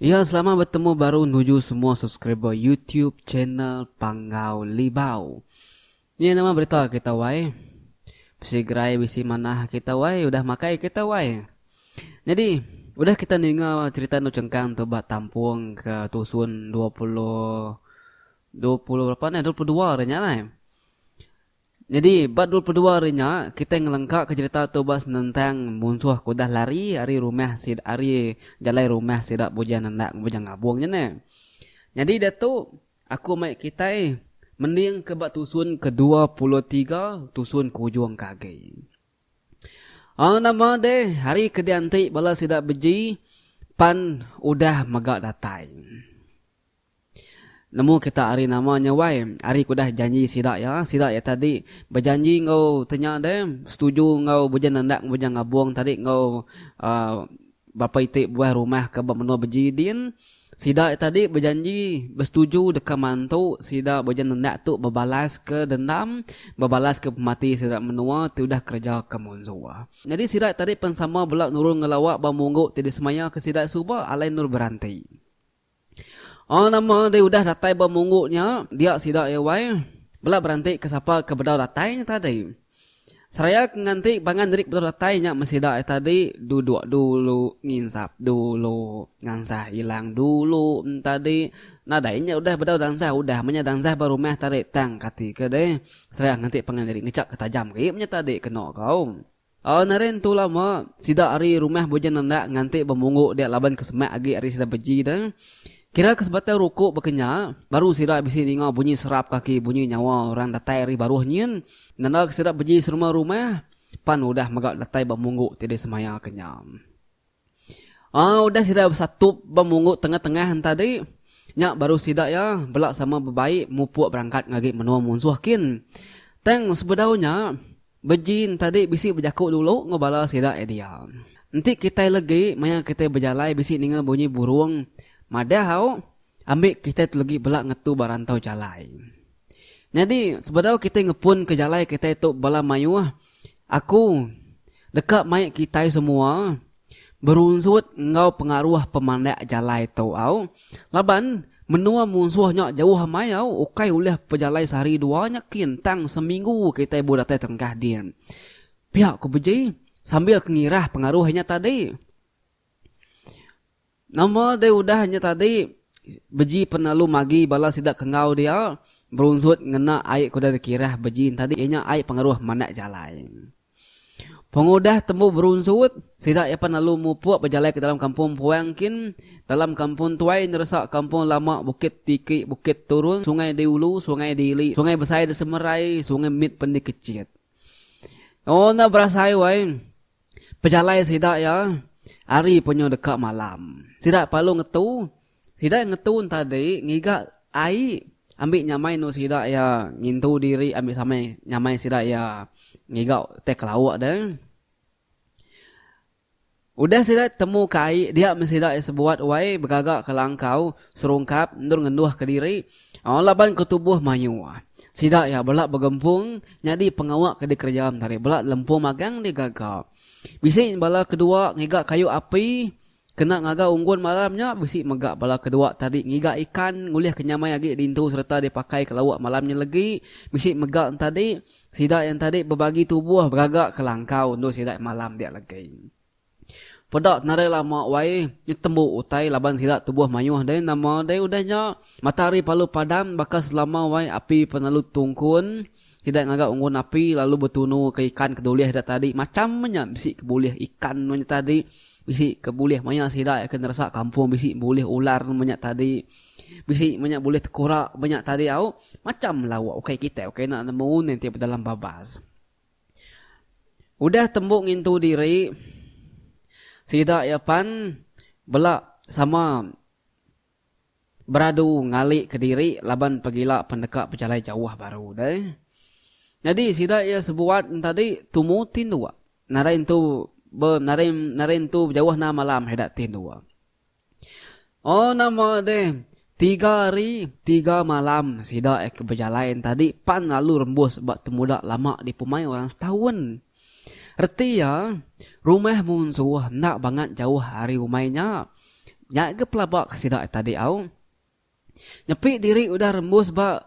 Ya, selamat bertemu baru nuju semua subscriber YouTube channel Panggau Libau. Ni nama berita kita wai. Bisi gerai bisi manah kita wai, udah makai kita wai. Jadi, udah kita dengar cerita nu cengkang tu bat tampung ke Tusun 20 berapa ni? 22 renya lah. Jadi, bat 22 harinya, kita ngelengkak ke cerita tu bas tentang musuh kudah lari, hari rumah sid, hari jalai rumah sidak bujan hendak bujang ngabungnya ni. Jadi, dah tu, aku maik kita mending ke bat tusun ke-23, tusun kujung kage. Nama deh, hari kediantik bala sidak beji, pan udah megak datai. Nemu kita hari namanya wai. Hari ku dah janji sidak ya tadi berjanji ngau tanya dem setuju ngau bujan hendak bujang ngabung tadi ngau bapa itik buah rumah ke bab menua bejidin. Sidak tadi berjanji bersetuju dekat mantu sidak bujan hendak tu berbalas ke dendam, berbalas ke pemati sidak menua tu dah kerja ke munzua. Jadi sidak tadi pensama belak nurul ngelawak bamungguk tidak semaya ke sidak suba alai nur berantai. Nama dia udah datai bermungguknya, dia sidak ya wai. Belak berantik ke siapa ke bedau datainya tadi. Seraya ngantik bangan derik bedau datainya mesidak tadi duduk dulu, nginsap dulu, ngansah hilang dulu tadi. Nadainya udah bedau dansah udah dansah baru meh tadi tang kati ke deh. Seraya ngantik pangan derik ngecak ketajam kipnya tadi kena kau. Naren tu lama sidak hari rumah bujan hendak ngantik bermungguk dia laban kesemak agi hari sidak beji dah. Kira kesempatan rukuk berkenya, baru sidak bisi dengar bunyi serap kaki, bunyi nyawa orang datai hari baru nyin. Nanda sidak beji serumah rumah, pan udah megak datai bermungguk tidak semaya kenyam. Udah sidak bersatu bermungguk tengah-tengah tadi. Nyak baru sidak ya, belak sama berbaik, mupuk berangkat ngagi menua munsuh kin. Teng sebedaunya, bejin tadi bisi berjakuk dulu, ngebala sidak dia. Nanti kita lagi, maya kita berjalai bisi dengar bunyi burung. Madahau ambil kita lagi belak ngetu barantau jalai. Jadi sebedau kita ngepun ke jalai kita itu bala mayuah. Aku dekat mayat kita semua berunsut ngau pengaruh pemandak jalai tu au. Laban menua musuhnya jauh mayau ukai oleh pejalai sehari dua nyakin tang seminggu kita ibu datai tengkah dia. Pihak ku beji sambil ngirah pengaruhnya tadi. Nama dia udah hanya tadi beji penalu magi bala sidak kengau dia berunsut ngena air kuda dikirah beji tadi ianya air pengaruh manak jalai. Pengudah temu berunsut sidak ya penalu mupuk berjalai ke dalam kampung Puangkin, dalam kampung Tuai neresak kampung lama Bukit Tiki, Bukit Turun, Sungai Diulu, Sungai Dili, Sungai Besar di Semerai, Sungai Mit Pendi Kecil. Na berasai wai. Pejalai sidak ya. Hari punya dekat malam. Sidak palu ngetu. Sidak ngetu tadi ngigak air. Ambil nyamai no sidak ya ngintu diri ambil samai nyamai sidak ya ngigak teh kelawak dah. Udah sidak temu ke air dia mesidak sebuat wai bergagak ke langkau serungkap ndur ngenduh ke diri. Laban ke tubuh mayu. Sidak ya belak bergempung nyadi pengawak ke dikerjam tadi belak lempung magang digagak. Bisik bala kedua ngigak kayu api kena ngagak unggun malamnya bisik megak bala kedua tadi ngigak ikan ngulih kenyamai lagi dintu serta dipakai ke lawak malamnya lagi bisik megak tadi sidak yang tadi berbagi tubuh beragak ke langkau untuk sidak malam dia lagi. Pedak narai lama wai nyetembuk utai laban sidak tubuh mayuh deh nama deh udahnya matahari palu padam bakas selama wai api penalu tungkun. Tidak ngagak unggun api lalu bertunu ke ikan kedulih dah tadi macamnya bisik kebulih ikan banyak tadi bisik kebulih banyak sidak akan rasa kampung bisik boleh ular banyak tadi bisik banyak boleh tekurak banyak tadi au macam lawak okey kita okey nak nemu nanti dalam babas. Udah tembuk ngintu diri sidak ya pan belak sama beradu ngalik ke diri laban pergila pendekat pejalai jauh baru deh. Jadi sidak ya sebuat tadi tumutin dua. Narain tu jauh na malam hedak tin dua. Nama deh 3 hari 3 malam sidak berjalan tadi pan lalu rembus bak temudak lama di pemai orang setahun. Erti ya rumah munsuh nak banget jauh hari rumahnya nya ke pelabak sidak tadi au. Nyepi diri udah rembus ba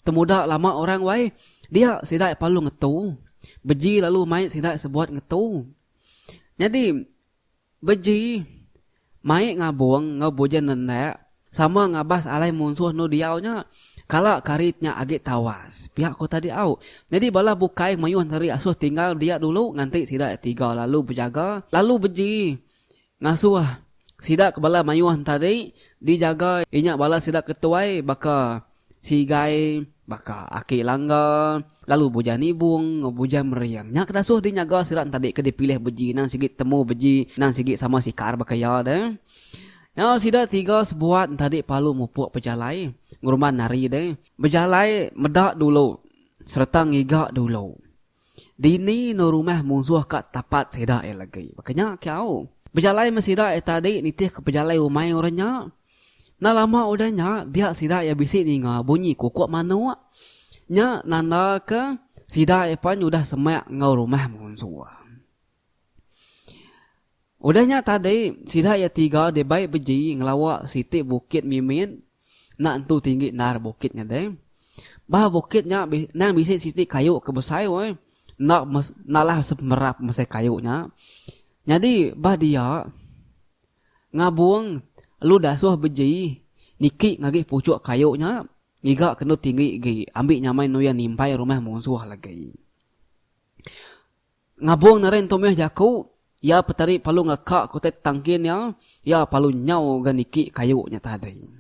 temuda lama orang wai. Dia sidak palu ngetu. Beji lalu mai sidak sebuat ngetu. Jadi beji mai ngabuang ngabujan nenek sama ngabas alai munsuh no diaunya. Kala karitnya agak tawas. Pihak ko tadi au. Jadi bala bukai mayuh dari asuh tinggal dia dulu. Nganti sidak tiga lalu berjaga. Lalu beji. Ngasuh. Sidak ke bala mayuh tadi. Dijaga. Inyak bala sidak ketuai. Baka sigai. Baka aki langga. Lalu bujan ibung. Bujan meriang. Nyak dasuh dinyaga sidak tadi ke dipilih beji. Nang sigit temu beji. Nang sigit sama sikar bakaya deh. Ya sidak tiga sebuat tadi palu mupuk pejalai. Nguruman nari deh. Berjalai medak dulu. Serta ngigak dulu. Dini no rumah musuh kat tapat sedak lagi. Makanya kau. Berjalai mesidak tadi nitih ke berjalai umai orangnya. Nah lama udahnya dia sidak ya bisik ni bunyi kukuk manu. Nya nanda ke sidak pan udah semak ngau rumah musuh. Udahnya tadi sidak ya tiga de baik beji ngelawak siti bukit mimin. Nak tu tinggi nar bukitnya deh. Bah bukitnya nang bisa siti kayu ke besai woi. Nak lah semerap mesai kayunya. Jadi bah dia ngabuang lu dasuh beji niki ngagi pucuk kayunya ngiga kena tinggi gi ambil nyamai nuya nimpai rumah musuh lagi. Ngabuang naren tomeh jaku ya petari palu ngakak kotet tangkin ya palu nyau ganiki kayunya tadi.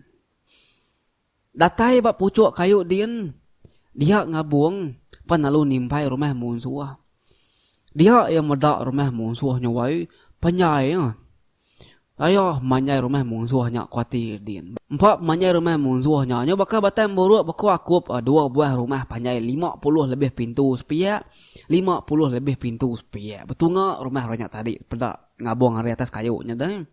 Datai bak pucuk kayu dia ngabuang pan lalu nimpai rumah musuh. Dia yang medak rumah musuhnya wai penyai. Ayo manyai rumah musuhnya kuatir din. Empat manyai rumah musuhnya nya bakal batam buruk bakal akup dua buah rumah penyai 50 lebih pintu sepiak. 50 lebih pintu sepiak. Betul ngak rumah orangnya tadi pedak ngabuang dari atas kayunya dah.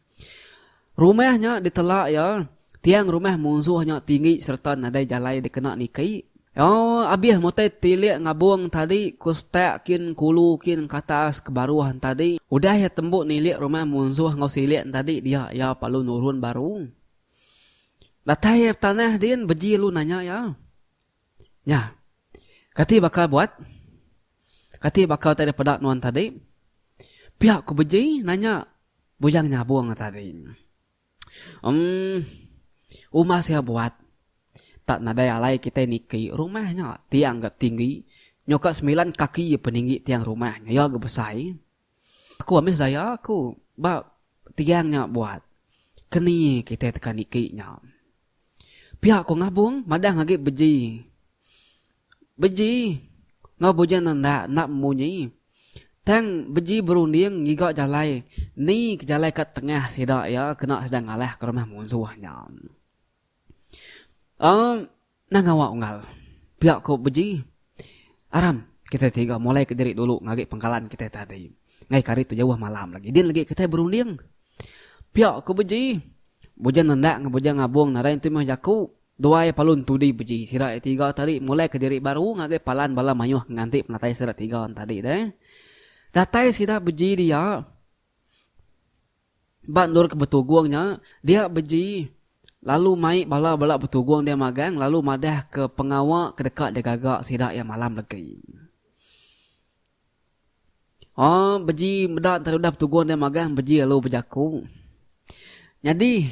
Rumahnya ditelak ya. Tiang rumah musuhnya tinggi serta nadai jalai dikena nikai. Oh, abis motai tilik ngabuang tadi kustak kin kulu kin katas kebaruan tadi. Udah ya tembuk nilik rumah musuh ngau silik tadi dia ya palu nurun baru. Latai tanah din beji lu nanya ya. Ya. Kati bakal buat. Kati bakal tadi pedak nuan tadi. Pihak ku beji nanya bujang nyabuang tadi. Umah saya buat. Tak nadai alai kita niki rumahnya tiang gak tinggi. Nyoka 9 kaki peninggi tiang rumahnya. Ya gak besar. Aku amis saya aku. Bak tiangnya buat. Keni kita tekan nikinya. Pihak ko ngabung. Madang lagi beji. Beji. Ngabujan nak munyi. Tang beji berunding ngigak jalai. Ni jalai kat tengah sidak ya. Kena sedang ngalah ke rumah musuhnya. Nangawa unggal. Pihak ko beji. Aram, kita tiga mulai ke diri dulu ngagi pengkalan kita tadi. Ngai kari tu jauh malam lagi. Din lagi kita berunding. Pihak ko beji. Bujan nendak ngabujan ngabung narain tu mah jaku. Dua palun tudi beji. Sira tiga tadi mulai ke diri baru ngagi palan bala mayuh nganti penatai sira tiga tadi deh. Datai sira beji dia. Bandur ke betuguangnya dia beji. Lalu mai bala-bala betuguang dia magang. Lalu madah ke pengawak ke dekat dia gagak sidak yang malam lagi. Oh, beji medak terudah betuguang dia magang. Beji lalu berjaku. Jadi,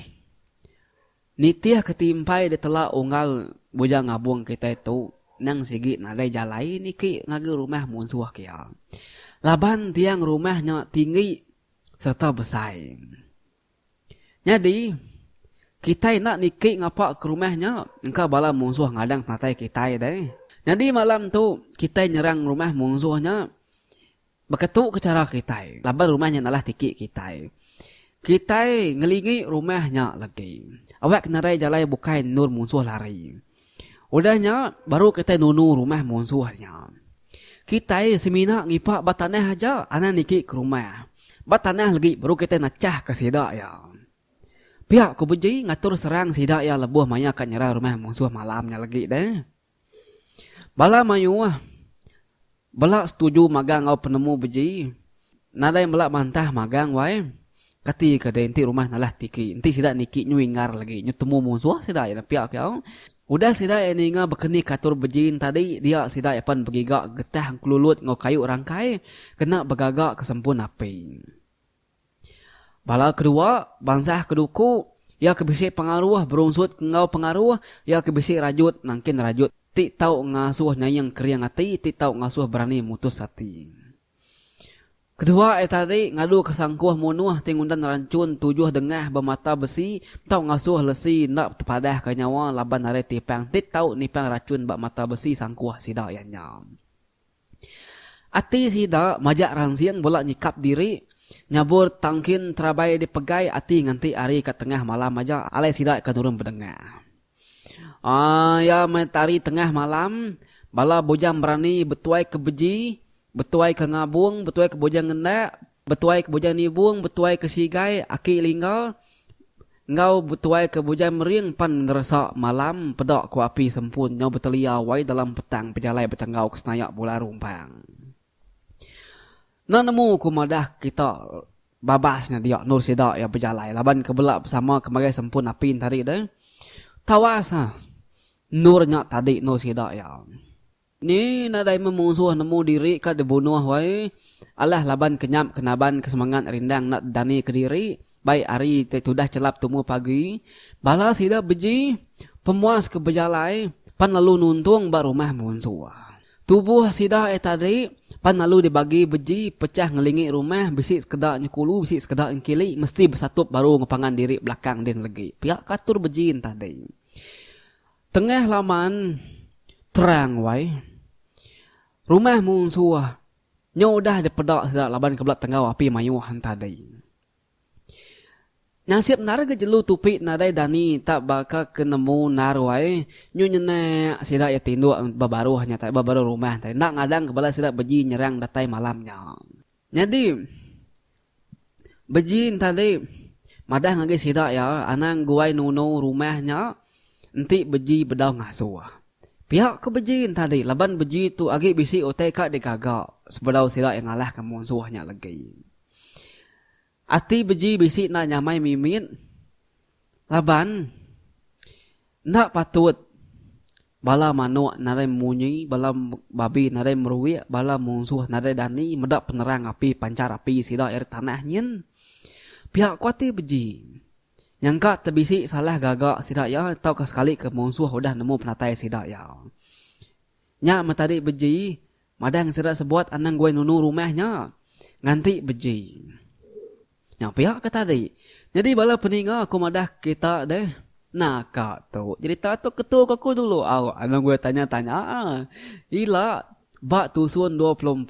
nitiah ketimpai dia telah unggal bujang ngabung kita itu. Nang sigit nadai jalai niki ngagi rumah musuh kia. Laban tiang rumahnya tinggi serta besar. Jadi, kita nak niki ngapak ke rumahnya. Engkau bala musuh ngadang natai kita deh. Jadi malam tu kita nyerang rumah musuhnya. Beketuk ke cara kita. Laban rumahnya nalah tiki kita. Kita ngelingi rumahnya lagi. Awak narai jalai bukai nur musuh lari. Udahnya baru kita nunu rumah musuhnya. Kita semina ngipak batanah aja. Anak niki ke rumah. Batanah lagi baru kita nacah ke sidak ya. Pihak ku beji ngatur serang sidak ya lebuh maya akan nyerah rumah musuh malamnya lagi deh. Bala mayu bala setuju magang au penemu beji. Nada yang bala bantah magang wae. Kati ke de enti rumah nalah tiki. Enti sida niki nyuingar lagi. Nyu temu musuh sida ya piak kau. Udah sida ini nga bekeni katur bejin tadi dia sida epan begigak getah kelulut ngau kayu rangkai kena begagak kesempun api. Bala kedua bangsa keduku ya kebisik pengaruh berunsut ngau pengaruh ya kebisik rajut nangkin rajut. Ti tau ngasuh nyayang keriang hati, ti tau ngasuh berani mutus hati. Kedua tadi ngadu kesangkuh munuh tingundan rancun tujuh dengah bermata besi, tau ngasuh lesi nak tepadah ke nyawa laban hari tipang, ti tau nipang racun bak mata besi sangkuh sida yanya. Ati sida majak ransiang bola nyikap diri, nyabur tangkin terabai dipegai ati nganti hari ke tengah malam aja alai sida ke turun berdengah. Ya mentari tengah malam bala bujang berani betuai ke beji, betuai ke ngabung, betuai ke bujang ngendak, betuai ke bujang nibung, betuai ke sigai, aki linggal, ngau betuai ke bujang mering pan ngerasa malam pedak ku api sempun nyau betelia wai dalam petang pejalai betenggau ke senayak bola rumpang. Nemu kumadah kita babasnya dia nur sida ya berjalai laban kebelak bersama kemagai sempun api tadi deh. Tawasa nurnya tadi no sida ya. Ni nadai memusuh nemu diri ka dibunuh wai. Alah laban kenyap kenaban kesemangat rindang nak dani ke diri. Baik hari sudah celap temu pagi. Bala sida beji pemuas ke berjalai pan lalu nuntung ba rumah musuh. Tubuh sida tadi pan lalu dibagi beji pecah ngelingi rumah bisik sekedar nyekulu bisik sekedar engkili mesti bersatup baru ngepangan diri belakang din lagi. Pihak katur beji tadi. Tengah laman terang wai. Rumah musuh nyo dah dipedak sedak laban kebelak tengau api mayuhan tadi. Nasib nar ke jelu tupik nadai dani tak baka kenemu nar wai. Nyo nyenak sedak ya tinduk babaru hanya tak babaru rumah tadi. Nak ngadang kebala sedak beji nyerang datai malamnya. Jadi beji tadi madah ngagi sedak ya anang guai nuno rumahnya. Enti beji bedau ngasuh. Pihak ke beji tadi. Laban beji tu agi bisi otai kak digagak. Sebedau sila yang ngalah ke musuhnya lagi. Ati beji bisi nak nyamai mimin. Laban. Nak patut. Bala manuk narai munyi. Bala babi narai meruwi. Bala musuh narai dani. Medak penerang api. Pancar api sila air tanah nyen. Pihak kuati beji. Nyangka terbisi salah gagak sidak ya tau ke sekali ke musuh udah nemu penatai sidak ya. Nya matadi beji madang sidak sebuat anang gue nunu rumahnya nganti beji. Nya pihak ke tadi. Jadi bala peninga aku madah kita deh. Nah kak tu. Jadi tak tu ketua aku dulu. Anang gue tanya-tanya. Ila bak tusun 24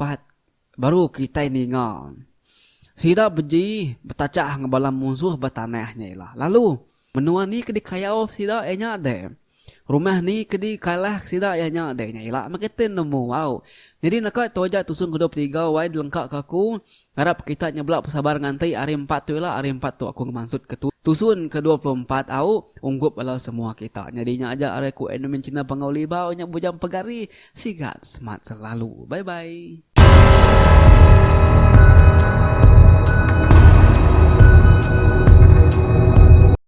baru kita ninga. Sida beji betacah ngebalam musuh betanahnya ilah. Lalu menua ni kedi kayau sida enya de. Rumah ni kedi kalah sida enya de nya ilah. Makitin nemu wow. Jadi nak toja tusun ke-23 wai lengkap kaku. Harap kita nyeblak sabar ngantai hari 4 tu ilah. Hari 4 tu aku ngemaksud ke tusun ke-24 au unggup ala semua kita. Nyadinya aja are ku endemin Cina Pangauli bau nya bujang pegari. Sigat semat selalu. Bye bye.